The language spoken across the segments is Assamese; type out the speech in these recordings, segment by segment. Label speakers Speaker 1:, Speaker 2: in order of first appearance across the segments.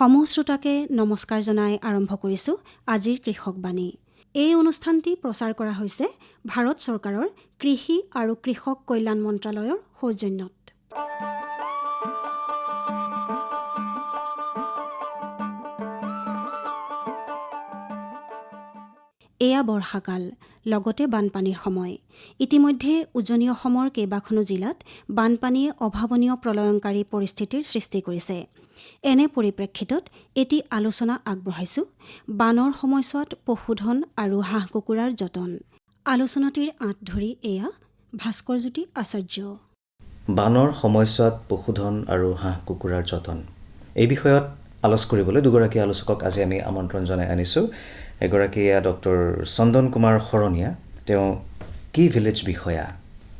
Speaker 1: সমূহ শ্ৰোতাকে নমস্কাৰ জনাই আৰম্ভ কৰিছোঁ আজিৰ কৃষকবাণী। এই অনুষ্ঠানটি প্ৰচাৰ কৰা হৈছে ভাৰত চৰকাৰৰ কৃষি আৰু কৃষক কল্যাণ মন্ত্ৰালয়ৰ সৌজন্যত। এয়া বৰ্ষাকাল, লগতে বানপানীৰ সময়। ইতিমধ্যে উজনি অসমৰ কেইবাখনো জিলাত বানপানীয়ে অভাৱনীয় প্ৰলয়ংকাৰী পৰিস্থিতিৰ সৃষ্টি কৰিছে। এনে পৰিপ্ৰেক্ষিতত এটি আলোচনা আগবঢ়াইছোঁ বানৰ সময়ছোৱাত পশুধন আৰু হাঁহ কুকুৰাৰ যতন। আলোচনাটিৰ আঁত ধৰি এয়া ভাস্কৰজ্যোতি আচাৰ্য।
Speaker 2: বানৰ সময়ছোৱাত পশুধন আৰু হাঁহ কুকুৰাৰ যতন, এই বিষয়ত আলোচ কৰিবলৈ দুগৰাকী আলোচকক আজি আমি আমন্ত্ৰণ জনাই আনিছোঁ। এগৰাকী ডক্টৰ চন্দন কুমাৰ শৰণীয়া, তেওঁ কি ভিলেজ বিষয়া।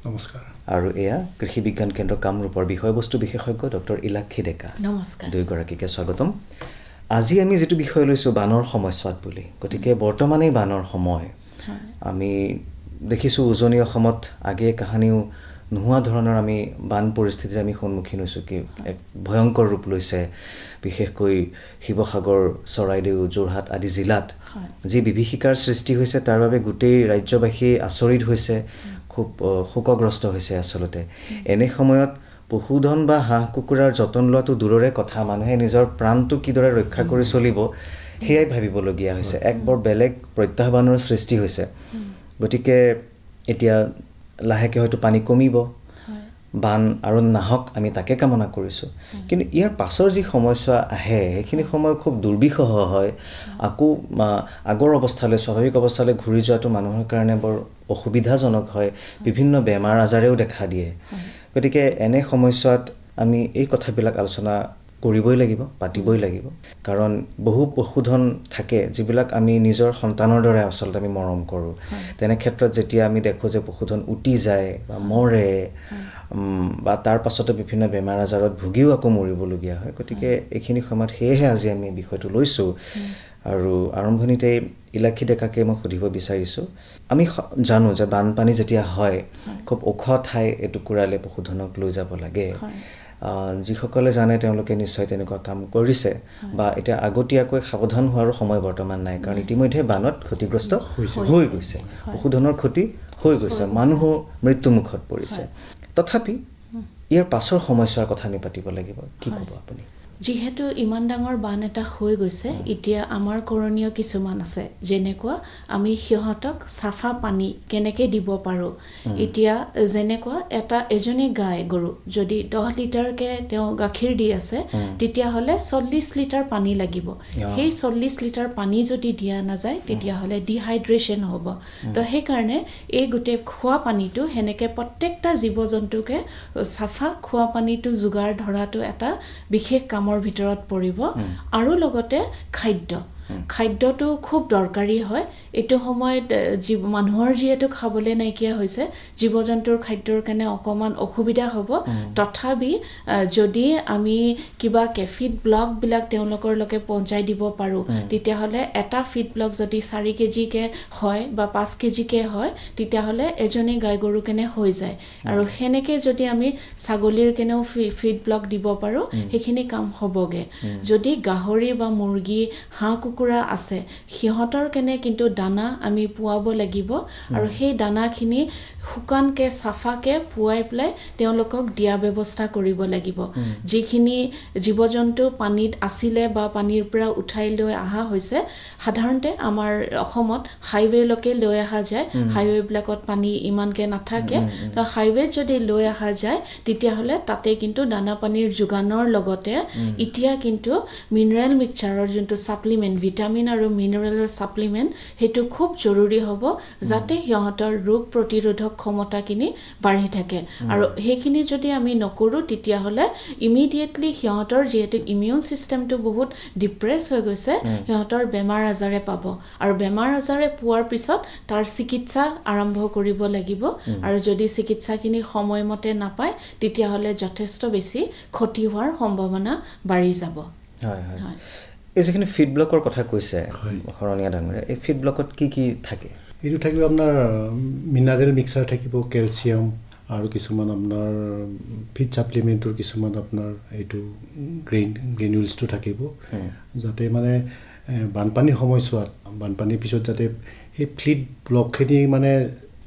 Speaker 3: নমস্কাৰ।
Speaker 2: আৰু এয়া কৃষি বিজ্ঞান কেন্দ্ৰ কামৰূপৰ বিষয়বস্তু বিশেষজ্ঞ ডক্টৰ ইলাক্ষী ডেকা।
Speaker 4: নমস্কাৰ।
Speaker 2: দুয়োগৰাকীকে স্বাগতম। আজি আমি যিটো বিষয় লৈছোঁ বানৰ সময়ছোৱাত বুলি, গতিকে বৰ্তমানেই বানৰ সময়। আমি দেখিছোঁ উজনি অসমত আগে কাহানিও নোহোৱা ধৰণৰ আমি বান পৰিস্থিতিৰ আমি সন্মুখীন হৈছোঁ, কি এক ভয়ংকৰ ৰূপ লৈছে। বিশেষকৈ শিৱসাগৰ, চৰাইদেউ, যোৰহাট আদি জিলাত যি বিভীষিকাৰ সৃষ্টি হৈছে, তাৰ বাবে গোটেই ৰাজ্যবাসী আচৰিত হৈছে, খুব শোকগ্ৰস্ত হৈছে আচলতে। এনে সময়ত পশুধন বা হাঁহ কুকুৰাৰ যতন লোৱাটো দূৰৰে কথা, মানুহে নিজৰ প্ৰাণটো কিদৰে ৰক্ষা কৰি চলিব সেয়াই ভাবিবলগীয়া হৈছে। এক বৰ বেলেগ প্ৰত্যাহ্বানৰ সৃষ্টি হৈছে। গতিকে এতিয়া লাহেকৈ হয়তো পানী কমিব, বান আৰু নাহক, আমি তাকে কামনা কৰিছোঁ। কিন্তু ইয়াৰ পাছৰ যি সময়ছোৱা আহে, সেইখিনি সময় খুব দুৰ্বিষহ হয়। আকৌ আগৰ অৱস্থালৈ, স্বাভাৱিক অৱস্থালৈ ঘূৰি যোৱাটো মানুহৰ কাৰণে বৰ অসুবিধাজনক হয়। বিভিন্ন বেমাৰ আজাৰেও দেখা দিয়ে। গতিকে এনে সময়ছোৱাত আমি এই কথাবিলাক আলোচনা কৰিবই লাগিব, পাতিবই লাগিব। কাৰণ বহু পশুধন থাকে যিবিলাক আমি নিজৰ সন্তানৰ দৰে আচলতে আমি মৰম কৰোঁ। তেনে ক্ষেত্ৰত যেতিয়া আমি দেখোঁ যে পশুধন উটি যায় বা মৰে, বা তাৰ পাছতে বিভিন্ন বেমাৰ আজাৰত ভুগিও আকৌ মৰিবলগীয়া হয়। গতিকে এইখিনি সময়ত সেয়েহে আজি আমি বিষয়টো লৈছোঁ। আৰু আৰম্ভণিতেই ইলাক্ষী ডেকাকে মই সুধিব বিচাৰিছোঁ, আমি জানো যে বানপানী যেতিয়া হয়, খুব ওখ ঠাই এটুকুৰালে পশুধনক লৈ যাব লাগে। যিসকলে জানে তেওঁলোকে নিশ্চয় তেনেকুৱা কাম কৰিছে, বা এতিয়া আগতীয়াকৈ সাৱধান হোৱাৰো সময় বৰ্তমান নাই, কাৰণ ইতিমধ্যে বানত ক্ষতিগ্ৰস্ত হৈ গৈছে, পশুধনৰ ক্ষতি হৈ গৈছে, মানুহো মৃত্যুমুখত পৰিছে। তথাপি ইয়াৰ পাছৰ সময়ছোৱাৰ কথা আমি পাতিব লাগিব। কি ক'ব আপুনি?
Speaker 4: যিহেতু ইমান ডাঙৰ বান এটা হৈ গৈছে, এতিয়া আমাৰ কৰণীয় কিছুমান আছে। যেনেকুৱা আমি সিহঁতক চাফা পানী কেনেকৈ দিব পাৰোঁ। এতিয়া যেনেকুৱা এজনী গাই গৰু যদি 10 লিটাৰকৈ তেওঁ গাখীৰ দি আছে, তেতিয়াহ'লে 40 লিটাৰ পানী লাগিব। সেই 40 লিটাৰ পানী যদি দিয়া নাযায়, তেতিয়াহ'লে ডিহাইড্ৰেশ্যন হ'ব। তো সেইকাৰণে এই গোটেই খোৱা পানীটো সেনেকৈ প্ৰত্যেকটা জীৱ জন্তুকে চাফা খোৱা পানীটো যোগাৰ ধৰাটো এটা বিশেষ কামৰ ভিতৰত পৰিব। আৰু লগতে খাদ্যটো খুব দৰকাৰী হয়। এইটো সময়ত মানুহৰ যিহেতু খাবলৈ নাইকিয়া হৈছে, জীৱ জন্তুৰ খাদ্যৰ কাৰণে অকণমান অসুবিধা হ'ব। তথাপি যদি আমি কিবা ফিড ব্লকবিলাক তেওঁলোকৰলৈকে পਹੁঁচাই দিব পাৰোঁ, তেতিয়াহ'লে এটা ফিড ব্লক যদি 4 কেজিকৈ হয় বা 5 কেজিকৈ হয়, তেতিয়াহ'লে এজনী গাই গৰু কেনে হৈ যায়। আৰু সেনেকৈ যদি আমি ছাগলীৰ কেনেও ফিড ব্লক দিব পাৰোঁ, সেইখিনি কাম হ'বগৈ। যদি গাহৰি বা মুৰ্গী, হাঁহ কুকুৰা আছে, সিহঁতৰ কেনে কিন্তু দানা আমি পুৱাব লাগিব। আৰু সেই দানাখিনি শুকানকৈ চাফাকৈ পুৱাই পেলাই তেওঁলোকক দিয়া ব্যৱস্থা কৰিব লাগিব। যিখিনি জীৱ জন্তু পানীত আছিলে বা পানীৰ পৰা উঠাই লৈ অহা হৈছে, সাধাৰণতে আমাৰ অসমত হাইৱেলৈকে লৈ অহা যায়। হাইৱেবিলাকত পানী ইমানকৈ নাথাকে। তো হাইৱেত যদি লৈ অহা যায়, তেতিয়াহ'লে তাতে কিন্তু দানা পানীৰ যোগানৰ লগতে এতিয়া কিন্তু মিনাৰেল মিক্সচাৰৰ যোনটো ছাপ্লিমেণ্ট, ভিটামিন আৰু মিনাৰেলৰ ছাপ্লিমেণ্ট, সেইটো খুব জৰুৰী হ'ব, যাতে সিহঁতৰ ৰোগ প্ৰতিৰোধক ক্ষমতাখিনি বাঢ়ি থাকে। আৰু সেইখিনি যদি আমি নকৰোঁ, তেতিয়াহ'লে ইমিডিয়েটলি সিহঁতৰ যিহেতু ইমিউন ছিষ্টেমটো বহুত ডিপ্ৰেছ হৈ গৈছে, সিহঁতৰ বেমাৰ আজাৰে পাব। আৰু বেমাৰ আজাৰে পোৱাৰ পিছত তাৰ চিকিৎসা আৰম্ভ কৰিব লাগিব। আৰু যদি চিকিৎসাখিনি সময়মতে নাপায়, তেতিয়াহ'লে যথেষ্ট বেছি ক্ষতি হোৱাৰ সম্ভাৱনা বাঢ়ি যাব।
Speaker 2: হয়। এই যিখিনি ফিড ব্লকৰ কথা কৈছে শৰণীয়া ডাঙৰীয়া, এই ফিড ব্লকত কি কি থাকে?
Speaker 3: এইটো থাকিব আপোনাৰ মিনাৰেল মিক্সাৰ থাকিব, কেলছিয়াম আৰু কিছুমান আপোনাৰ ফিড ছাপ্লিমেণ্টৰ কিছুমান আপোনাৰ এইটো গ্ৰেনুলছটো থাকিব যাতে মানে বানপানীৰ সময়ছোৱাত বানপানীৰ পিছত যাতে সেই ফিড ব্লকখিনি মানে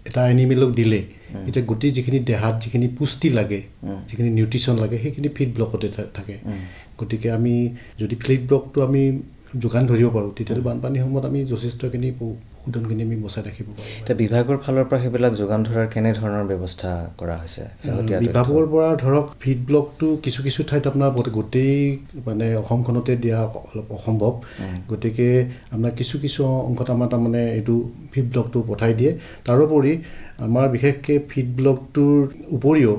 Speaker 3: এটা এনিমেলক দিলে এতিয়া গোটেই যিখিনি দেহাত যিখিনি পুষ্টি লাগে যিখিনি নিউট্ৰিশ্যন লাগে সেইখিনি ফিড ব্লকতে থাকে গতিকে আমি যদি ফিড ব্লকটো আমি যোগান ধৰিব পাৰোঁ তেতিয়াহ'লে বানপানীৰ সময়ত আমি যথেষ্টখিনি পশুধনখিনি আমি বচাই ৰাখিব পাৰোঁ
Speaker 2: এতিয়া বিভাগৰ ফালৰ পৰা সেইবিলাক যোগান ধৰাৰ কেনেধৰণৰ ব্যৱস্থা কৰা হৈছে
Speaker 3: বিভাগৰ পৰা ধৰক ফিড ব্লকটো কিছু কিছু ঠাইত আপোনাৰ গোটেই মানে অসমখনতে দিয়া অলপ অসম্ভৱ গতিকে আপোনাৰ কিছু কিছু অংশত আমাৰ তাৰমানে এইটো ফিড ব্লকটো পঠাই দিয়ে তাৰোপৰি আমাৰ বিশেষকৈ ফিড ব্লকটোৰ উপৰিও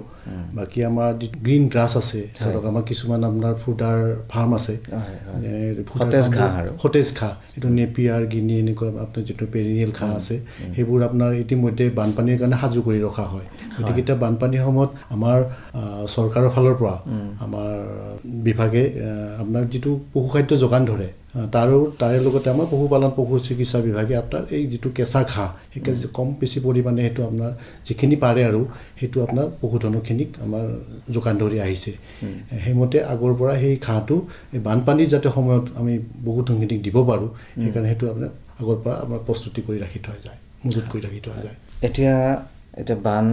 Speaker 3: বাকী আমাৰ যিটো গ্ৰীণ গ্ৰাছ আছে ধৰক আমাৰ কিছুমান আপোনাৰ ফুডাৰ ফাৰ্ম আছে সতেজ ঘাঁহ এইটো নেপিয়াৰ গিনি এনেকুৱা আপোনাৰ যিটো পেৰিনিয়েল ঘাঁহ আছে সেইবোৰ আপোনাৰ ইতিমধ্যে বানপানীৰ কাৰণে সাজু কৰি ৰখা হয় গতিকে এতিয়া বানপানীৰ সময়ত আমাৰ চৰকাৰৰ ফালৰ পৰা আমাৰ বিভাগে আপোনাৰ যিটো পশুখাদ্য যোগান ধৰে তাৰে লগতে আমাৰ পশুপালন পশু চিকিৎসা বিভাগে আপোনাৰ এই যিটো কেঁচা ঘাঁহ সেই কম বেছি পৰিমাণে সেইটো আপোনাৰ যিখিনি পাৰে আৰু সেইটো আপোনাৰ পশুধনখিনিক আমাৰ যোগান ধৰি আহিছে সেইমতে আগৰ পৰা সেই ঘাঁহটো এই বানপানীৰ যাতে সময়ত আমি পশুধনখিনিক দিব পাৰোঁ সেইকাৰণে সেইটো আপোনাৰ আগৰ পৰা আমাৰ প্ৰস্তুতি কৰি ৰাখি থোৱা যায় মজুত কৰি ৰাখি থোৱা যায়
Speaker 2: এতিয়া বান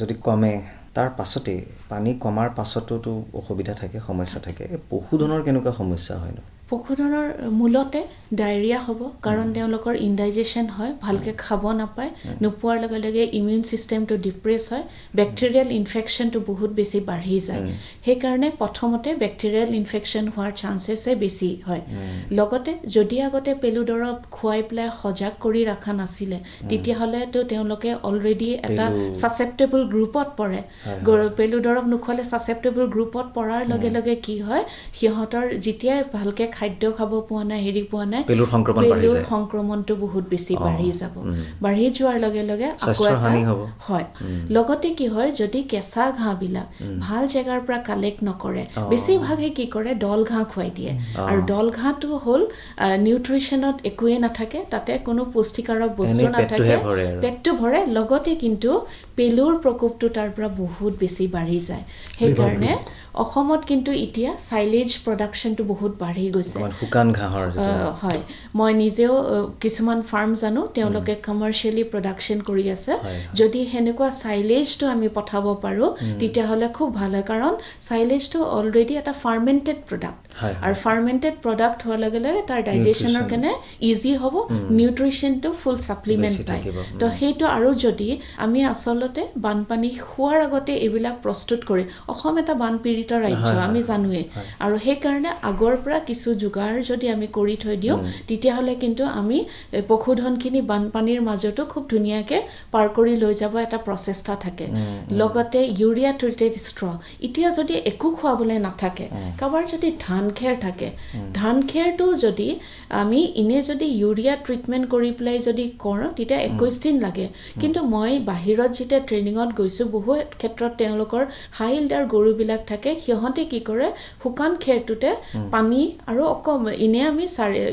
Speaker 2: যদি কমে তাৰ পাছতেই পানী কমাৰ পাছতোতো অসুবিধা থাকে সমস্যা থাকে পশুধনৰ কেনেকুৱা সমস্যা হয়নো
Speaker 4: পশুধনৰ মূলতে ডায়েৰিয়া হ'ব কাৰণ তেওঁলোকৰ ইনডাইজেশ্যন হয় ভালকৈ খাব নাপায় নোপোৱাৰ লগে লগে ইমিউন ছিষ্টেমটো ডিপ্ৰেছ হয় বেক্টেৰিয়েল ইনফেকশ্যনটো বহুত বেছি বাঢ়ি যায় সেইকাৰণে প্ৰথমতে বেক্টেৰিয়েল ইনফেকশ্যন হোৱাৰ চান্সেছে বেছি হয় লগতে যদি আগতে পেলু দৰৱ খুৱাই পেলাই সজাগ কৰি ৰখা নাছিলে তেতিয়াহ'লেতো তেওঁলোকে অলৰেডি এটা ছাছেপ্টেবল গ্ৰুপত পৰে পেলু দৰৱ নোখোৱালে ছাছেপ্টেবল গ্ৰুপত পৰাৰ লগে লগে কি হয় সিহঁতৰ যেতিয়াই ভালকৈ খাদ্য খাব পোৱা নাই হেৰি পোৱা নাই পেলুৰ সংক্ৰমণটো বহুত বেছি বাঢ়ি যাব বাঢ়ি যোৱাৰ লগে লগে আকৌ এটা হয় লগতে কি হয় যদি কেঁচা ঘাঁহবিলাক ভাল জেগাৰ পৰা কালেক্ট নকৰে বেছিভাগে কি কৰে দল ঘাঁহ খুৱাই দিয়ে আৰু দল ঘাঁহটো হ'ল নিউট্ৰিশ্যনত একোৱে নাথাকে তাতে কোনো পুষ্টিকাৰক বস্তু নাথাকে পেটটো ভৰে লগতে কিন্তু পেলুৰ প্ৰকোপটো তাৰ পৰা বহুত বেছি বাঢ়ি যায় সেইকাৰণে অসমত কিন্তু এতিয়া সাইলেজ প্ৰডাকশ্যনটো বহুত বাঢ়ি গৈছে
Speaker 2: শুকান ঘাঁহৰ
Speaker 4: হয় মই নিজেও কিছুমান ফাৰ্ম জানো তেওঁলোকে কমাৰ্চিয়েলি প্ৰডাকশ্যন কৰি আছে যদি সেনেকুৱা সাইলেজটো আমি পঠাব পাৰোঁ তেতিয়াহ'লে খুব ভাল হয় কাৰণ সাইলেজটো অলৰেডি এটা ফাৰ্মেণ্টেড প্ৰডাক্ট আৰু ফাৰ্মেণ্টেড প্ৰডাক্ট হোৱাৰ লগে লগে তাৰ ডাইজেশ্যনৰ কাৰণে ইজি হ'ব নিউট্ৰিশ্যনটো ফুল ছাপ্লিমেণ্ট পায় তো সেইটো আৰু যদি আমি আচলতে বানপানী হোৱাৰ আগতে এইবিলাক প্ৰস্তুত কৰি অসম এটা বানপীড়িত ৰাজ্য আমি জানোৱেই আৰু সেইকাৰণে আগৰ পৰা কিছু যোগাৰ যদি আমি কৰি থৈ দিওঁ তেতিয়াহ'লে কিন্তু আমি পশুধনখিনি বানপানীৰ মাজতো খুব ধুনীয়াকৈ পাৰ কৰি লৈ যাব এটা প্ৰচেষ্টা থাকে লগতে ইউৰিয়া ট্ৰিটেড ষ্ট্ৰ এতিয়া যদি একো খুৱাবলৈ নাথাকে কাৰোবাৰ যদি ধান খেৰ থাকে ধান খেৰটো যদি আমি ইনে যদি ইউৰিয়া ট্ৰিটমেণ্ট কৰি পেলাই যদি কৰোঁ তেতিয়া 21 দিন লাগে কিন্তু মই বাহিৰত যেতিয়া ট্ৰেইনিঙত গৈছোঁ বহু ক্ষেত্ৰত তেওঁলোকৰ হাই ইল্ডাৰ গৰুবিলাক থাকে সিহঁতে কি কৰে শুকান খেৰটোতে পানী আৰু ইনে আমি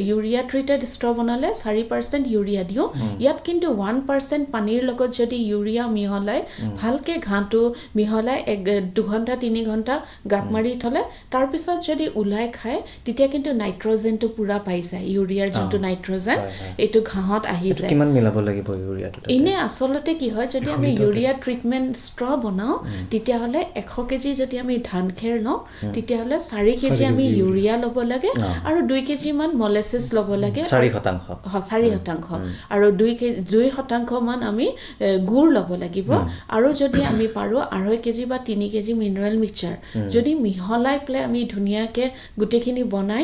Speaker 4: ইউৰিয়া ট্ৰিটেড ষ্ট্ৰ বনালে 4% ইউৰিয়া দিওঁ ইয়াত কিন্তু 1% পানীৰ লগত যদি ইউৰিয়া মিহলাই ভালকৈ ঘাঁহটো মিহলাই 2 ঘণ্টা 3 ঘণ্টা গাপ মাৰি থ'লে তাৰপিছত যদি ওলাই খায় তেতিয়া কিন্তু নাইট্ৰজেনটো পুৰা পাই যায় ইউৰিয়াৰ যোনটো নাইট্ৰজেন এইটো ঘাঁহত আহি যায়
Speaker 2: কিমান মিলাব লাগিব ইউৰিয়াটো
Speaker 4: ইনে আচলতে কি হয় যদি আমি ইউৰিয়া ট্ৰিটমেণ্ট ষ্ট্ৰ বনাওঁ তেতিয়াহ'লে 100 কেজি যদি আমি ধান খেৰ লওঁ তেতিয়াহ'লে 4 কেজি আমি ইউৰিয়া ল'ব লাগে আৰু 2 কেজি মান মলেচিছ ল'ব লাগে 4% আৰু 2% মান আমি গুড় ল'ব লাগিব আৰু যদি আমি পাৰোঁ 2.5 কেজি বা 3 কেজি মিনাৰেল মিক্সচাৰ যদি মিহলাই পেলাই আমি ধুনীয়াকৈ গোটেইখিনি বনাই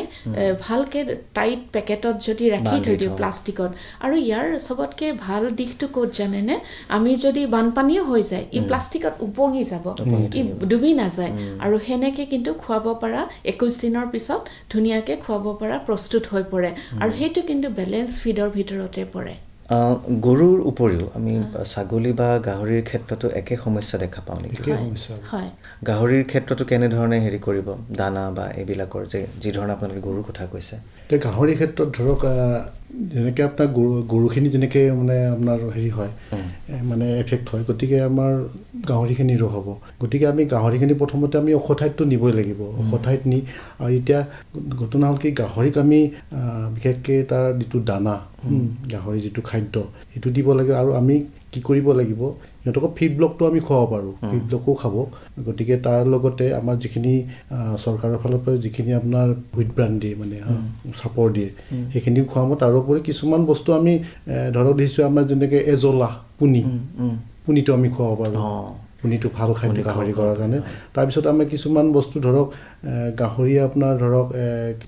Speaker 4: ভালকৈ টাইট পেকেটত যদি ৰাখি থৈ দিওঁ প্লাষ্টিকত আৰু ইয়াৰ চবতকৈ ভাল দিশটো ক'ত জানেনে আমি যদি বানপানীও হৈ যায় ই প্লাষ্টিকত উপঙি যাব ই ডুবি নাযায় আৰু সেনেকৈ কিন্তু খুৱাব পৰা 21 দিনৰ পিছত ধুনীয়াকৈ খুৱাব পৰা প্ৰস্তুত হৈ পৰে আৰু সেইটো কিন্তু বেলেঞ্চ ফিডৰ ভিতৰতে পৰে
Speaker 2: গৰুৰ উপৰিও আমি ছাগলী বা গাহৰিৰ ক্ষেত্ৰতো একে সমস্যা দেখা পাওঁ নেকি
Speaker 4: হয়
Speaker 2: গাহৰিৰ ক্ষেত্ৰতো কেনেধৰণে হেৰি কৰিব দানা বা এইবিলাকৰ যি ধৰণে আপোনালোকে গৰুৰ কথা কৈছে
Speaker 3: গাহৰিৰ ক্ষেত্ৰত ধৰক যেনেকৈ আপোনাৰ গৰুখিনি যেনেকৈ মানে আপোনাৰ হেৰি হয় মানে এফেক্ট হয়, গতিকে আমাৰ গাহৰিখিনিৰো হ'ব। গতিকে আমি গাহৰিখিনি প্ৰথমতে আমি ওখ ঠাইততো নিবই লাগিব, ওখ ঠাইত নি আৰু এতিয়া ঘটনা হ'ল কি গাহৰিক আমি বিশেষকৈ তাৰ যিটো দানা, গাহৰি যিটো খাদ্য সেইটো দিব লাগে। আৰু আমি কি কৰিব লাগিব, সিহঁতকো ফিড ব্লকটো আমি খুৱাব পাৰোঁ, ফিড ব্লকো খাব। গতিকে তাৰ লগতে আমাৰ যিখিনি চৰকাৰৰ ফালৰ পৰা যিখিনি আপোনাৰ হুইট ব্ৰাণ্ড দিয়ে মানে চাপৰ দিয়ে সেইখিনিও খুৱাব। তাৰোপৰি কিছুমান বস্তু আমি ধৰক দিছোঁ আমাৰ যেনেকৈ এজলা পুনিটো আমি খুৱাব পাৰোঁ, পুনিটো ভাল খাদ্য গাহৰি কৰাৰ কাৰণে। তাৰপিছত আমি কিছুমান বস্তু ধৰক গাহৰিয়ে আপোনাৰ ধৰক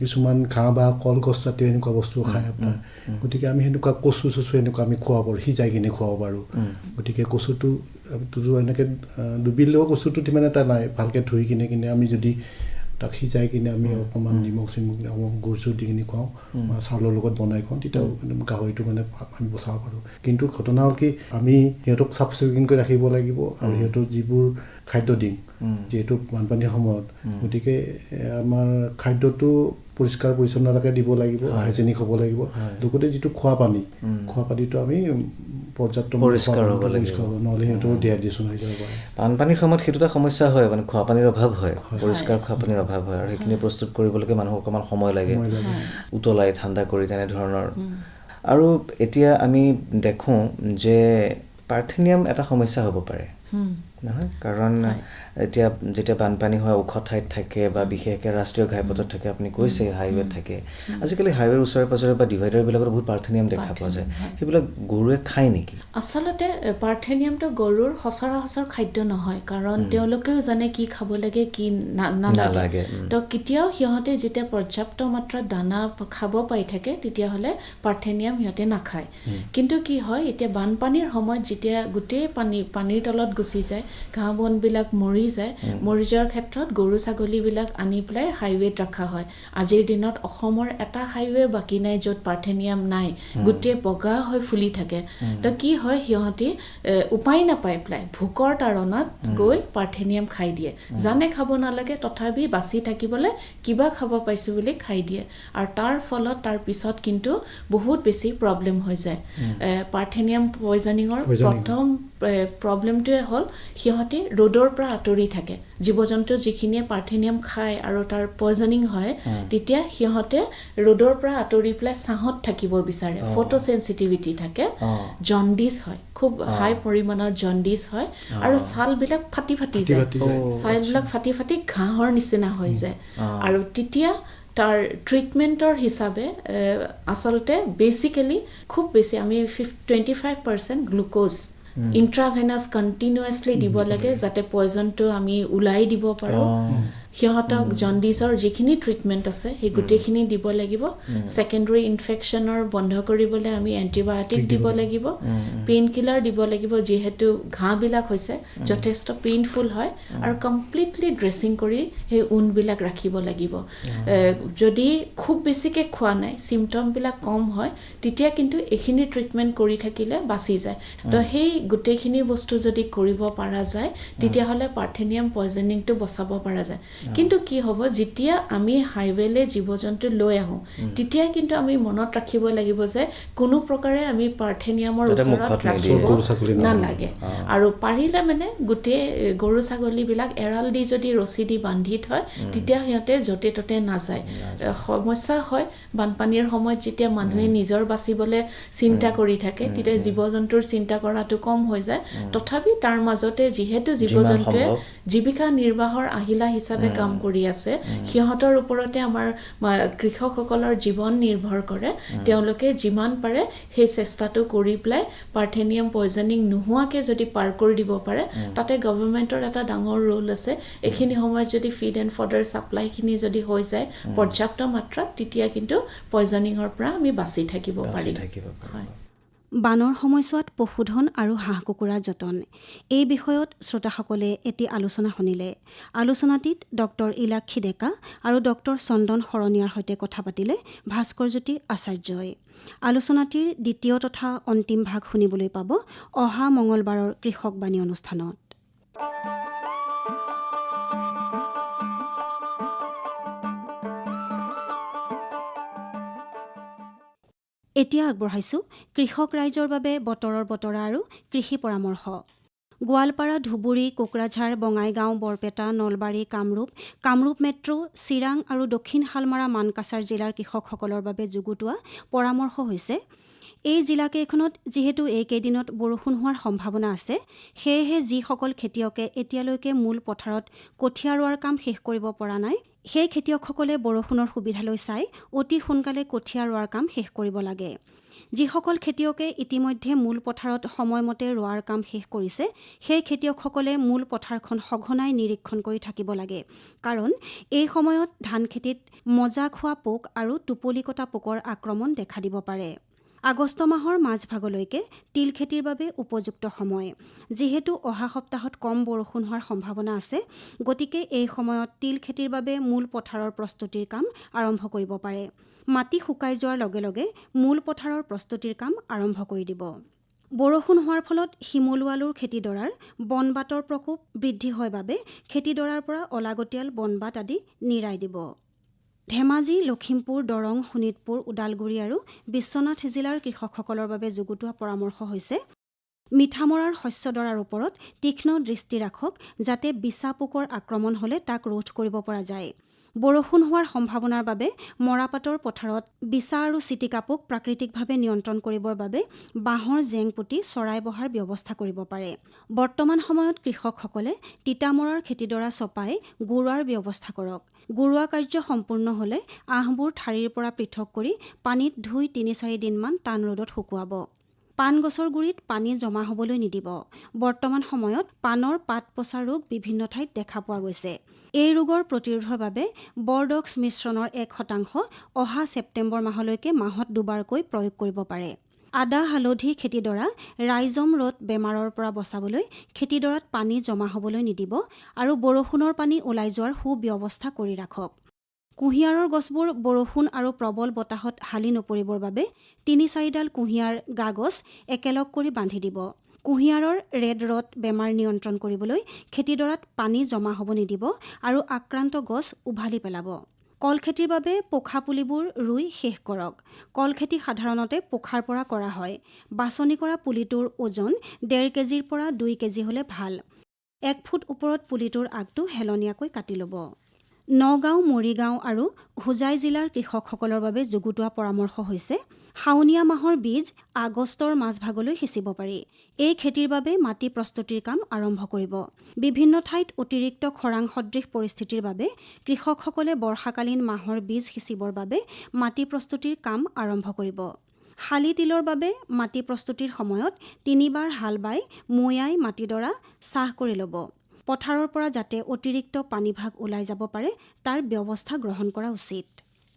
Speaker 3: কিছুমান ঘাঁহ বা কলগছ জাতীয় এনেকুৱা বস্তু খায় আপোনাৰ। গতিকে আমি সেনেকুৱা কচু চচু এনেকুৱা আমি খুৱাব পাৰোঁ, সিজাই কিনে খুৱাব পাৰোঁ। গতিকে কচুটো এনেকৈ ডুবিলেও কচুটো ইমান এটা নাই, ভালকৈ ধুই কিনে আমি যদি তাক সিজাই কিনে আমি অকণমান নিমখ চিমখ গুৰ চুৰ দি কিনে খুৱাওঁ বা চাউলৰ লগত বনাই খুৱাওঁ, তেতিয়াও গাহৰিটো মানে আমি বচাব পাৰোঁ। কিন্তু ঘটনা হ'ল কি আমি সিহঁতক চাফ চিকুণকৈ ৰাখিব লাগিব আৰু সিহঁতৰ যিবোৰ খাদ্য দিম যিহেতু বানপানীৰ সময়ত, গতিকে আমাৰ খাদ্যটো পৰিষ্কাৰ পৰিচ্ছন্নতাকৈ দিব লাগিব, হাইজেনিক হ'ব লাগিব। লগতে যিটো খোৱা পানীটো আমি পৰ্যাপ্ত
Speaker 2: পৰিষ্কাৰ হ'ব লাগিব,
Speaker 3: নহ'লে সিহঁতৰো ডিহাইড্ৰেশ্যন হৈ যাব পাৰে।
Speaker 2: বানপানীৰ সময়ত সেইটো এটা সমস্যা হয়, মানে খোৱা পানীৰ অভাৱ হয়, পৰিষ্কাৰ খোৱা পানীৰ অভাৱ হয়। আৰু সেইখিনি প্ৰস্তুত কৰিবলৈকে মানুহক অকণমান সময় লাগে, উতলাই ঠাণ্ডা কৰি তেনেধৰণৰ। আৰু এতিয়া আমি দেখোঁ যে পাৰ্থেনিয়াম এটা সমস্যা হ'ব পাৰে নহয়, কাৰণ এতিয়া যেতিয়া বানপানী হয় ওখ ঠাইত থাকে বা বিশেষকৈ ৰাষ্ট্ৰীয় ঘাইপথত থাকে, আপুনি কৈছে হাইৱেত থাকে। আজিকালি হাইৱেৰ ওচৰে পাঁজৰে বা ডিভাইডাৰবিলাকত বহুত পাৰ্থেনিয়াম দেখা পোৱা যায়, সেইবিলাক গৰুৱে খায় নেকি?
Speaker 4: আচলতে পাৰ্থেনিয়ামটো গৰুৰ সচৰাচৰ খাদ্য নহয়, কাৰণ তেওঁলোকেও জানে কি খাব লাগে কি নালাগে। তো কেতিয়াও সিহঁতে যেতিয়া পৰ্যাপ্ত মাত্ৰাত দানা খাব পাই থাকে তেতিয়াহ'লে পাৰ্থেনিয়াম সিহঁতে নাখায়। কিন্তু কি হয়, এতিয়া বানপানীৰ সময়ত যেতিয়া গোটেই পানীৰ তলত গুচি যায়, ঘাঁহ বনবিলাক মৰি যায়, মৰি যোৱাৰ ক্ষেত্ৰত গৰু ছাগলীবিলাক আনি পেলাই হাইৱেত ৰখা হয়। আজিৰ দিনত অসমৰ এটা হাইৱে বাকী নাই য'ত পাৰ্থেনিয়াম নাই, গোটেই বগা হৈ ফুলি থাকে। তো কি হয়, সিহঁতি উপায় নাপাই পেলাই ভোকৰ তাৰণাত গৈ পাৰ্থেনিয়াম খাই দিয়ে, জানে খাব নালাগে তথাপি বাচি থাকিবলৈ কিবা খাব পাইছোঁ বুলি খাই দিয়ে। আৰু তাৰ ফলত তাৰ পিছত কিন্তু বহুত বেছি প্ৰব্লেম হৈ যায়। পাৰ্থেনিয়াম পয়জনিঙৰ প্ৰথম প্ৰব্লেমটোৱে হ'ল সিহঁতি ৰ'দৰ পৰা আঁতৰি থাকে। জীৱ জন্তু যিখিনিয়ে পাৰ্থেনিয়াম খায় আৰু তাৰ পয়জনিং হয়, তেতিয়া সিহঁতে ৰ'দৰ পৰা আঁতৰি পেলাই ছাঁত থাকিব বিচাৰে, ফটোচেনচিটিভিটি থাকে, জণ্ডিছ হয়, খুব হাই পৰিমাণত জণ্ডিছ হয় আৰু ছালবিলাক ফাটি যায়, ছালবিলাক ফাটি ঘাঁহৰ নিচিনা হৈ যায়। আৰু তেতিয়া তাৰ ট্ৰিটমেণ্টৰ হিচাপে আচলতে বেচিকেলি খুব বেছি আমি 25% গ্লুক'জ ইণ্ট্ৰাভেনাছ কণ্টিনিউৱাছলি দিব লাগে, যাতে পয়জনটো আমি ওলাই দিব পাৰোঁ। সিহঁতক জণ্ডিছৰ যিখিনি ট্ৰিটমেণ্ট আছে সেই গোটেইখিনি দিব লাগিব। ছেকেণ্ডেৰী ইনফেকশ্যনৰ বন্ধ কৰিবলৈ আমি এণ্টিবায়'টিক দিব লাগিব, পেইন কিলাৰ দিব লাগিব, যিহেতু ঘাঁহবিলাক হৈছে যথেষ্ট পেইনফুল হয়, আৰু কমপ্লিটলি ড্ৰেছিং কৰি সেই উণ্ডবিলাক ৰাখিব লাগিব। যদি খুব বেছিকৈ খোৱা নাই, চিমটমবিলাক কম হয়, তেতিয়া কিন্তু এইখিনি ট্ৰিটমেণ্ট কৰি থাকিলে বাচি যায়। তো সেই গোটেইখিনি বস্তু যদি কৰিব পৰা যায় তেতিয়াহ'লে পাৰ্থেনিয়াম পয়জনিংটো বচাব পৰা যায়। কিন্তু কি হ'ব, যেতিয়া আমি হাইৱেলৈ জীৱ জন্তু লৈ আহোঁ তেতিয়া কিন্তু আমি মনত ৰাখিব লাগিব যে কোনো প্ৰকাৰে আমি পাৰ্থেনিয়ামৰ ওচৰত ৰাখিব নালাগে। আৰু পাৰিলে মানে গোটেই গৰু ছাগলীবিলাক এৰাল দি যদি ৰছী দি বান্ধি থয় তেতিয়া সিহঁতে য'তে ত'তে নাযায়। সমস্যা হয় বানপানীৰ সময়ত, যেতিয়া মানুহে নিজৰ বাচিবলৈ চিন্তা কৰি থাকে তেতিয়া জীৱ জন্তুৰ চিন্তা কৰাটো কম হৈ যায়। তথাপি তাৰ মাজতে যিহেতু জীৱ জন্তুৱে জীৱিকা নিৰ্বাহৰ আহিলা হিচাপে কাম কৰি আছে, সিহঁতৰ ওপৰতে আমাৰ কৃষকসকলৰ জীৱন নিৰ্ভৰ কৰে। তেওঁলোকে যিমান পাৰে সেই চেষ্টাটো কৰি পেলাই পাৰ্থেনিয়াম পয়জনিং নোহোৱাকৈ যদি পাৰ কৰি দিব পাৰে, তাতে গভৰ্ণমেণ্টৰ এটা ডাঙৰ ৰোল আছে। এইখিনি সময়ত যদি ফিড এণ্ড ফডাৰ ছাপ্লাইখিনি যদি হৈ যায় পৰ্যাপ্ত মাত্ৰাত, তেতিয়া কিন্তু পয়জনিঙৰ পৰা আমি বাচি থাকিব পাৰিম।
Speaker 1: বানৰ সময়ছোৱাত পশুধন আৰু হাঁহ কুকুৰাৰ যতন, এই বিষয়ত শ্ৰোতাসকলে এটি আলোচনা শুনিলে। আলোচনাটিত ডক্টৰ ইলাক্ষী ডেকা আৰু ডক্টৰ চন্দন শৰণীয়াৰ সৈতে কথা পাতিলে ভাস্কৰজ্যোতি আচাৰ্যই। আলোচনাটিৰ দ্বিতীয় তথা অন্তিম ভাগ শুনিবলৈ পাব অহা মঙলবাৰৰ কৃষকবাণী অনুষ্ঠানত। এতিয়া আগবঢ়াইছোঁ কৃষক ৰাইজৰ বাবে বতৰৰ বতৰা আৰু কৃষি পৰামৰ্শ। গোৱালপাৰা, ধুবুৰী, কোকৰাঝাৰ, বঙাইগাঁও, বৰপেটা, নলবাৰী, কামৰূপ মেট্ৰ', চিৰাং আৰু দক্ষিণ শালমাৰা মানকাছাৰ জিলাৰ কৃষকসকলৰ বাবে যুগুতোৱা পৰামৰ্শ হৈছে, এই জিলাকেইখনত যিহেতু এইকেইদিনত বৰষুণ হোৱাৰ সম্ভাৱনা আছে, সেয়েহে যিসকল খেতিয়কে এতিয়ালৈকে মূল পথাৰত কঠীয়া ৰোৱাৰ কাম শেষ কৰিব পৰা নাই, সেই খেতিয়কসকলে বৰষুণৰ সুবিধালৈ চাই অতি সোনকালে কঠীয়া ৰোৱাৰ কাম শেষ কৰিব লাগে। যিসকল খেতিয়কে ইতিমধ্যে মূল পথাৰত সময়মতে ৰোৱাৰ কাম শেষ কৰিছে, সেই খেতিয়কসকলে মূল পথাৰখন সঘনাই নিৰীক্ষণ কৰি থাকিব লাগে, কাৰণ এই সময়ত ধান খেতিত মজা খোৱা পোক আৰু টোপলি কটা পোকৰ আক্ৰমণ দেখা দিব পাৰে। আগষ্ট মাহৰ মাজভাগলৈকে তিল খেতিৰ বাবে উপযুক্ত সময়। যিহেতু অহা সপ্তাহত কম বৰষুণ হোৱাৰ সম্ভাৱনা আছে, গতিকে এই সময়ত তিল খেতিৰ বাবে মূল পথাৰৰ প্ৰস্তুতিৰ কাম আৰম্ভ কৰিব পাৰে। মাটি শুকাই যোৱাৰ লগে লগে মূল পথাৰৰ প্ৰস্তুতিৰ কাম আৰম্ভ কৰি দিব। বৰষুণ হোৱাৰ ফলত শিমলু আলুৰ খেতিডৰাৰ বনবাতৰ প্ৰকোপ বৃদ্ধি হয় বাবে খেতিডৰাৰ পৰা অলাগতিয়াল বনবাত আদি নিৰাই দিব। ধেমাজি, লখিমপুৰ, দৰং, শোণিতপুৰ, ওদালগুৰি আৰু বিশ্বনাথ জিলাৰ কৃষকসকলৰ বাবে যুগুতোৱা পৰামৰ্শ হৈছে, মিঠামৰাৰ শস্যডৰাৰ ওপৰত তীক্ষ্ণ দৃষ্টি ৰাখক, যাতে বিছা পোকৰ আক্ৰমণ হ'লে তাক ৰোধ কৰিব পৰা যায়। বৰষুণ হোৱাৰ সম্ভাৱনাৰ বাবে মৰাপাটৰ পথাৰত বিছা আৰু চিটিকা পোক প্ৰাকৃতিকভাৱে নিয়ন্ত্ৰণ কৰিবৰ বাবে বাঁহৰ জেং পুতি চৰাই বহাৰ ব্যৱস্থা কৰিব পাৰে। বৰ্তমান সময়ত কৃষকসকলে তিতামৰাৰ খেতিডৰা চপাই গুৰোৱাৰ ব্যৱস্থা কৰক। গুৰোৱা কাৰ্য সম্পূৰ্ণ হ'লে আহবোৰ ঠাৰিৰ পৰা পৃথক কৰি পানীত ধুই ৩-৪ দিনমান টান ৰ'দত শুকুৱাব। পাণ গছৰ গুৰিত পানী জমা হ'বলৈ নিদিব। বৰ্তমান সময়ত পাণৰ পাত পচা ৰোগ বিভিন্ন ঠাইত দেখা পোৱা গৈছে। এই ৰোগৰ প্ৰতিৰোধৰ বাবে বৰডক্স মিশ্ৰণৰ ১% অহা ছেপ্টেম্বৰ মাহলৈকে মাহত দুবাৰকৈ প্ৰয়োগ কৰিব পাৰে। আদা, হালধি খেতিডৰা ৰাইজম ৰ'দ বেমাৰৰ পৰা বচাবলৈ খেতিডৰাত পানী জমা হ'বলৈ নিদিব আৰু বৰষুণৰ পানী ওলাই যোৱাৰ সুব্যৱস্থা কৰি ৰাখক। কুঁহিয়াৰৰ গছবোৰ বৰষুণ আৰু প্ৰবল বতাহত হালি নপৰিবৰ বাবে ৩-৪ ডাল কুঁহিয়াৰ গাগছ একেলগ কৰি বান্ধি দিব। কুঁহিয়াৰৰ ৰেড ৰট বেমাৰ নিয়ন্ত্ৰণ কৰিবলৈ খেতিডৰাত পানী জমা হ'ব নিদিব আৰু আক্ৰান্ত গছ উভালি পেলাব। কল খেতিৰ বাবে পোখা পুলিবোৰ ৰুই শেষ কৰক। কল খেতি সাধাৰণতে পোখাৰ পৰা কৰা হয়। বাছনি কৰা পুলিটোৰ ওজন ১.৫ কেজিৰ পৰা ২ কেজি হ'লে ভাল। ১ ফুট ওপৰত পুলিটোৰ আগটো হেলনীয়াকৈ কাটি ল'ব। নগাঁও, মৰিগাঁও আৰু হোজাই জিলাৰ কৃষকসকলৰ বাবে যুগুতোৱা পৰামৰ্শ হৈছে, শাওণীয়া মাহৰ বীজ আগষ্টৰ মাজভাগলৈ সিঁচিব পাৰি। এই খেতিৰ বাবে মাটি প্ৰস্তুতিৰ কাম আৰম্ভ কৰিব। বিভিন্ন ঠাইত অতিৰিক্ত খৰাং সদৃশ পৰিস্থিতিৰ বাবে কৃষকসকলে বৰ্ষাকালীন মাহৰ বীজ সিঁচিবৰ বাবে মাটি প্ৰস্তুতিৰ কাম আৰম্ভ কৰিব। শালি তিলৰ বাবে মাটি প্ৰস্তুতিৰ সময়ত ৩ বাৰ হাল বাই মৈয়াই মাটিডৰা চাহ কৰি ল'ব। পথাৰৰ পৰা যাতে অতিৰিক্ত পানীভাগ ওলাই যাব পাৰে তাৰ ব্যৱস্থা গ্ৰহণ কৰা উচিত।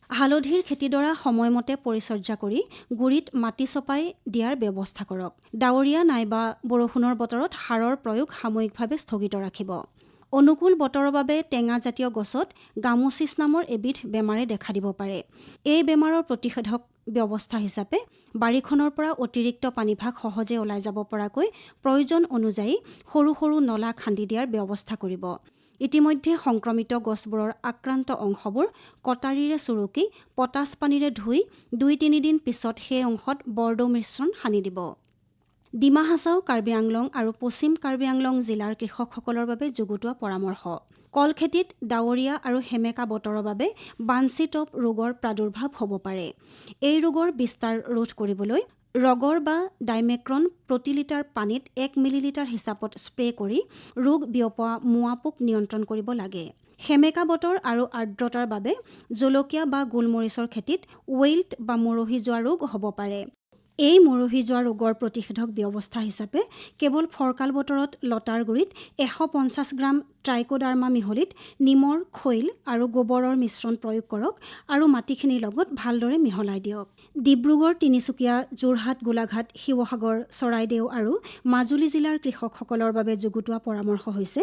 Speaker 1: হালধিৰ খেতিডৰা সময়মতে পৰিচৰ্যা কৰি গুৰিত মাটি চপাই দিয়াৰ ব্যৱস্থা কৰক। ডাৱৰীয়া নাইবা বৰষুণৰ বতৰত সাৰৰ প্ৰয়োগ সাময়িকভাৱে স্থগিত ৰাখিব। অনুকূল বতৰৰ বাবে টেঙাজাতীয় গছত গামোচিছ নামৰ এবিধ বেমাৰে দেখা দিব পাৰে। এই বেমাৰৰ প্ৰতিষেধক ব্যৱস্থা হিচাপে বাৰীখনৰ পৰা অতিৰিক্ত পানীভাগ সহজে ওলাই যাব পৰাকৈ প্ৰয়োজন অনুযায়ী সৰু সৰু নলা খান্দি দিয়াৰ ব্যৱস্থা কৰিব। ইতিমধ্যে সংক্ৰমিত গছবোৰৰ আক্ৰান্ত অংশবোৰ কটাৰীৰে চুৰুকি পটাছ পানীৰে ধুই ২-৩ দিন পিছত সেই অংশত বৰডো মিশ্ৰণ সানি দিব। ডিমা হাছাও, কাৰ্বি আংলং আৰু পশ্চিম কাৰ্বি আংলং জিলাৰ কৃষকসকলৰ বাবে যুগুতোৱা পৰামৰ্শ। কল খেতিত ডাৱৰীয়া আৰু সেমেকা বতৰৰ বাবে বাঞ্চি টপ ৰোগৰ প্ৰাদুৰ্ভাৱ হ'ব পাৰে। এই ৰোগৰ বিস্তাৰ ৰোধ কৰিবলৈ ৰগৰ বা ডাইমেক্ৰন প্ৰতি লিটাৰ পানীত ১ মিলিলিটাৰ হিচাপত স্প্ৰে কৰি ৰোগ বিয়পোৱা মোৱা পোক নিয়ন্ত্ৰণ কৰিব লাগে। সেমেকা বতৰ আৰু আৰ্দ্ৰতাৰ বাবে জলকীয়া বা গোলমৰিচৰ খেতিত ৱেইল্ট বা মৰহি যোৱা ৰোগ হ'ব পাৰে। এই মৰহি যোৱা ৰোগৰ প্ৰতিষেধক ব্যৱস্থা হিচাপে কেৱল ফৰকাল বতৰত লতাৰ গুৰিত ১৫০ গ্ৰাম ট্ৰাইকোডাৰ্মা মিহলিত নিমৰ খৈল আৰু গোবৰৰ মিশ্ৰণ প্ৰয়োগ কৰক আৰু মাটিখিনিৰ লগত ভালদৰে মিহলাই দিয়ক। ডিব্ৰুগড়, তিনিচুকীয়া, যোৰহাট, গোলাঘাট, শিৱসাগৰ, চৰাইদেউ আৰু মাজুলী জিলাৰ কৃষকসকলৰ বাবে যুগুতোৱা পৰামৰ্শ হৈছে,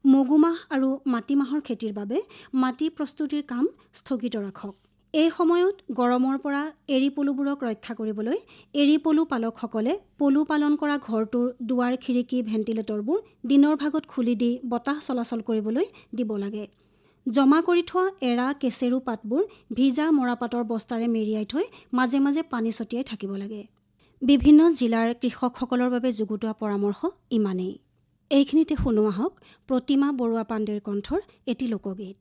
Speaker 1: মগুমাহ আৰু মাটিমাহৰ খেতিৰ বাবে মাটি প্ৰস্তুতিৰ কাম স্থগিত ৰাখক। এই সময়ত গৰমৰ পৰা এৰী পলুবোৰক ৰক্ষা কৰিবলৈ এৰী পলু পালকসকলে পলু পালন কৰা ঘৰটোৰ দুৱাৰ, খিৰিকী, ভেণ্টিলেটৰবোৰ দিনৰ ভাগত খুলি দি বতাহ চলাচল কৰিবলৈ দিব লাগে। জমা কৰি থোৱা এৰা কেচেৰু পাতবোৰ ভিজা মৰাপাতৰ বস্তাৰে মেৰিয়াই থৈ মাজে মাজে পানী ছটিয়াই থাকিব লাগে। বিভিন্ন জিলাৰ কৃষকসকলৰ বাবে যুগুতোৱা পৰামৰ্শ ইমানেই। এইখিনিতে শুনো আহক প্ৰতিমা বৰুৱা পাণ্ডেৰ কণ্ঠৰ এটি লোকগীত।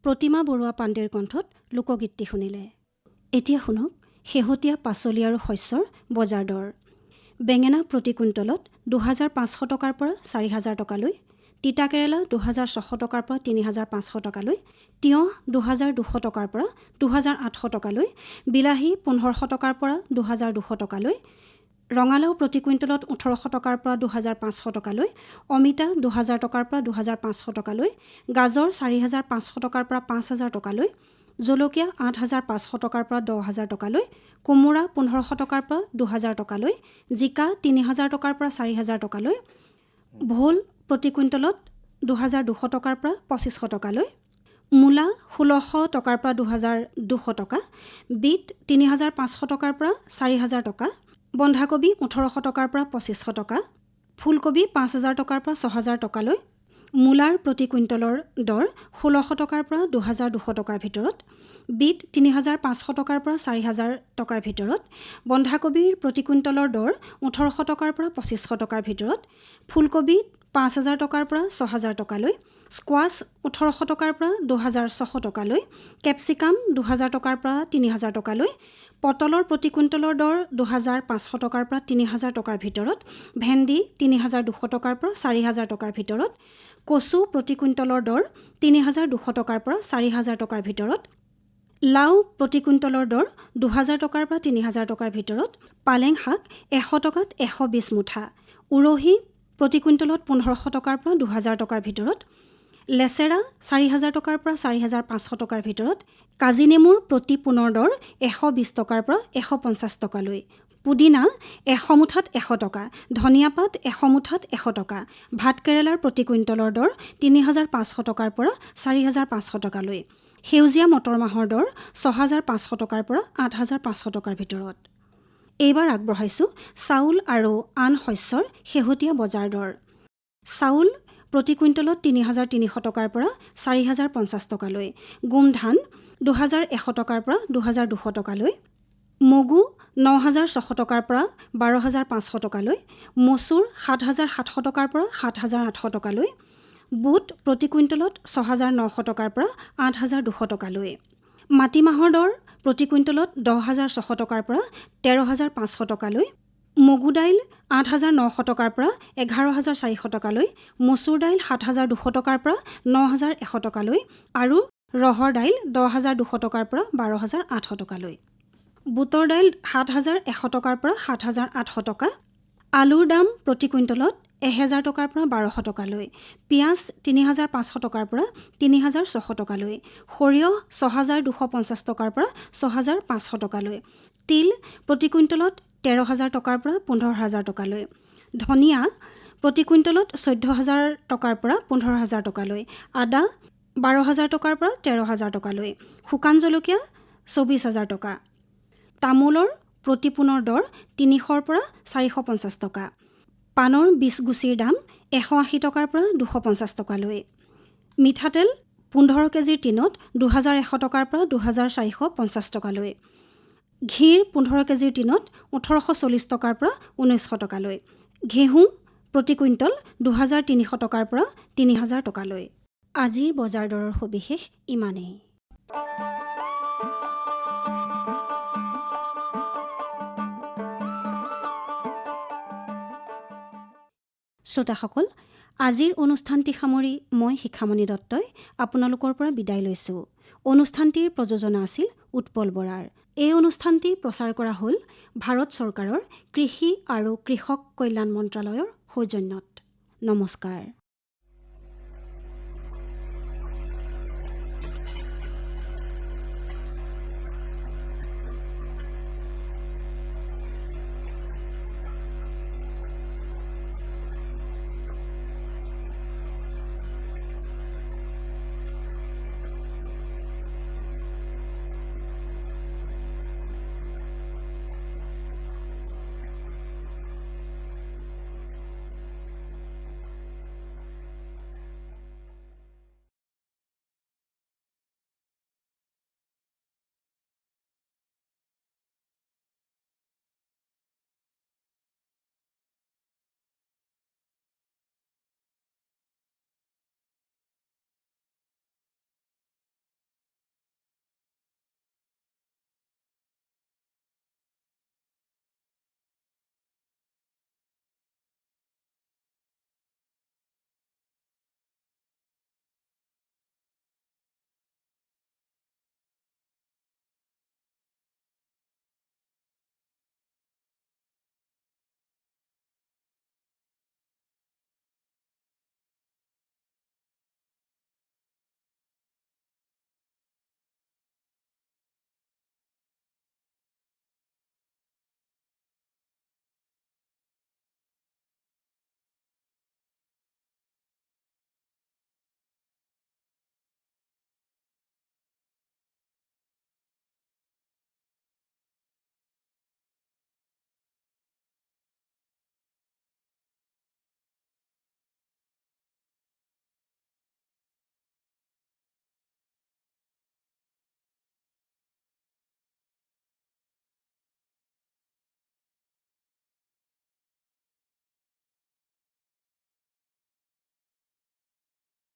Speaker 1: প্ৰতিমা বৰুৱা পাণ্ডেৰ কণ্ঠত লোকগীতটি শুনিলে। এতিয়া শুনক শেহতীয়া পাচলি আৰু শস্যৰ বজাৰ দৰ। বেঙেনা প্ৰতি কুইণ্টলত ২৫০০ টকাৰ পৰা ৪০০০ টকালৈ, তিতাকেৰেলা ২৬০০ টকাৰ পৰা ৩৫০০ টকালৈ, তিয়ঁহ ২২০০ টকাৰ পৰা ২৮০০ টকালৈ, বিলাহী ১৫০০ টকাৰ পৰা ২২০০ টকালৈ, ৰঙালাও প্ৰতি কুইণ্টলত ১৮০০ টকাৰ পৰা ২৫০০ টকালৈ, অমিতা ২০০০ টকাৰ পৰা ২৫০০ টকালৈ, গাজৰ ৪৫০০ টকাৰ পৰা ৫০০০ টকালৈ, জলকীয়া ৮৫০০ টকাৰ পৰা ১০০০০ টকালৈ, কোমোৰা ১৫০০ টকাৰ পৰা ২০০০ টকালৈ, জিকা ৩০০০ টকাৰ পৰা ৪০০০ টকালৈ, ভোল প্ৰতি কুইণ্টলত ২২০০ টকাৰ পৰা ২৫০০ টকালৈ, মূলা ১৬০০ টকাৰ পৰা ২২০০ টকা, বিট ৩৫০০ টকাৰ পৰা ৪০০০ টকা, বন্ধাকবি ১৮০০ টকাৰ পৰা ২৫০০ টকা, ফুলকবি ৫০০০ টকাৰ পৰা ৬০০০ টকালৈ, মূলাৰ প্ৰতি কুইণ্টলৰ দৰ ১৬০০ টকাৰ পৰা ২২০০ টকাৰ ভিতৰত, বিট ৩৫০০ টকাৰ পৰা ৪০০০ টকাৰ ভিতৰত, বন্ধাকবিৰ প্ৰতি কুইণ্টলৰ দৰ ১৮০০ টকাৰ পৰা ২৫০০ টকাৰ ভিতৰত, ফুলকবি ৫০০০ টকাৰ পৰা ৬০০০ টকালৈ, স্কোৱাছ ১৮০০ টকাৰ পৰা ২৬০০ টকালৈ, কেপচিকাম ২০০০ টকাৰ পৰা ৩০০০ টকালৈ, পটলৰ প্ৰতি কুইণ্টলৰ দৰ ২৫০০ টকাৰ পৰা ৩০০০ টকাৰ ভিতৰত, ভেন্দি ৩২০০ টকাৰ পৰা ৪০০০ টকাৰ ভিতৰত, কচু প্ৰতি কুইণ্টলৰ দৰ ৩২০০ টকাৰ পৰা ৪০০০ টকাৰ ভিতৰত, লাও প্ৰতি কুইণ্টলৰ দৰ ২০০০ টকাৰ পৰা ৩০০০ টকাৰ ভিতৰত, পালেং শাক ১০০ টকাত ১২০ মুঠা, উৰহি প্ৰতি কুইণ্টলত ১৫০০ টকাৰ পৰা ২০০০ টকাৰ ভিতৰত, লেচেৰা ৪০০০ টকাৰ পৰা ৪৫০০ টকাৰ ভিতৰত, কাজি নেমুৰ প্ৰতি পোনৰ দৰ ১২০ টকাৰ পৰা ১৫০ টকালৈ, পুদিনা 100 মুঠাত 100 টকা, ধনিয়া পাত 100 মুঠাত 100 টকা, ভাত কেৰেলাৰ প্ৰতি কুইণ্টলৰ দৰ 3,500 টকাৰ পৰা 4,500 টকালৈ, সেউজীয়া মটৰ মাহৰ দৰ 6,500 টকাৰ পৰা 8,500 টকাৰ ভিতৰত। এইবাৰ আগবঢ়াইছোঁ চাউল আৰু আন শস্যৰ শেহতীয়া বজাৰ দৰ। চাউল প্ৰতি কুইণ্টলত 3,300 টকাৰ পৰা 4,050 টকালৈ, গোমধান 2,100 টকাৰ পৰা 2,200 টকালৈ, মগু 9,600 টকাৰ পৰা 12,500 টকালৈ, মচুৰ 7,700 টকাৰ পৰা 7,800 টকালৈ, বুট প্ৰতি কুইণ্টলত 6,900 টকাৰ পৰা 8,200 টকালৈ। মাটিমাহৰ দৰ প্ৰতি কুইণ্টলত 10,600 টকাৰ পৰা 13,500 টকালৈ, মগু দাইল 8,900 টকাৰ পৰা 11,400 টকালৈ, মচুৰ দাইল 7,200 টকাৰ পৰা 9,100 টকালৈ আৰু ৰহৰ দাইল 10,200 টকাৰ পৰা 12,800 টকালৈ। বুটৰ দাইল 7,100 টকাৰ পৰা 7,800 টকা, আলুৰ দাম প্ৰতি কুইণ্টলত 1,000 টকাৰ পৰা 1,200 টকালৈ, পিঁয়াজ 3,500 টকাৰ পৰা 3,600 টকালৈ, সৰিয়হ 6,250 টকাৰ পৰা 6,500 টকালৈ, তিল প্ৰতি কুইণ্টলত 13,000 টকাৰ পৰা 15,000 টকালৈ, ধনিয়া প্ৰতি কুইণ্টলত 14,000 টকাৰ পৰা 15,000 টকালৈ, আদা 12,000 টকাৰ পৰা 13,000 টকালৈ, শুকান জলকীয়া 24,000 টকা, তামোলৰ প্ৰতি পোণৰ দৰ 300ৰ পৰা 450 টকা, পাণৰ 20 গুচিৰ দাম 180 টকাৰ পৰা 250 টকালৈ, মিঠাতেল 15 কেজিৰ টিনত 2,100 টকাৰ পৰা 2,450 টকালৈ, ঘিৰ 15 কেজিৰ টিনত 1,840 টকাৰ পৰা 1,900 টকালৈ, ঘেঁহু প্ৰতি কুইণ্টল 2,300 টকাৰ পৰা 3,000 টকালৈ। আজিৰ বজাৰ দৰৰ সবিশেষ ইমানেই। শ্ৰোতাসকল, আজিৰ অনুষ্ঠানটি সামৰি মই শিখামণি দত্তই আপোনালোকৰ পৰা বিদায় লৈছোঁ। অনুষ্ঠানটিৰ প্ৰযোজনা আছিল উৎপল বৰাৰ। এই অনুষ্ঠানটি প্ৰচাৰ কৰা হ'ল ভাৰত চৰকাৰৰ কৃষি আৰু কৃষক কল্যাণ মন্ত্ৰালয়ৰ সৌজন্যত। নমস্কাৰ।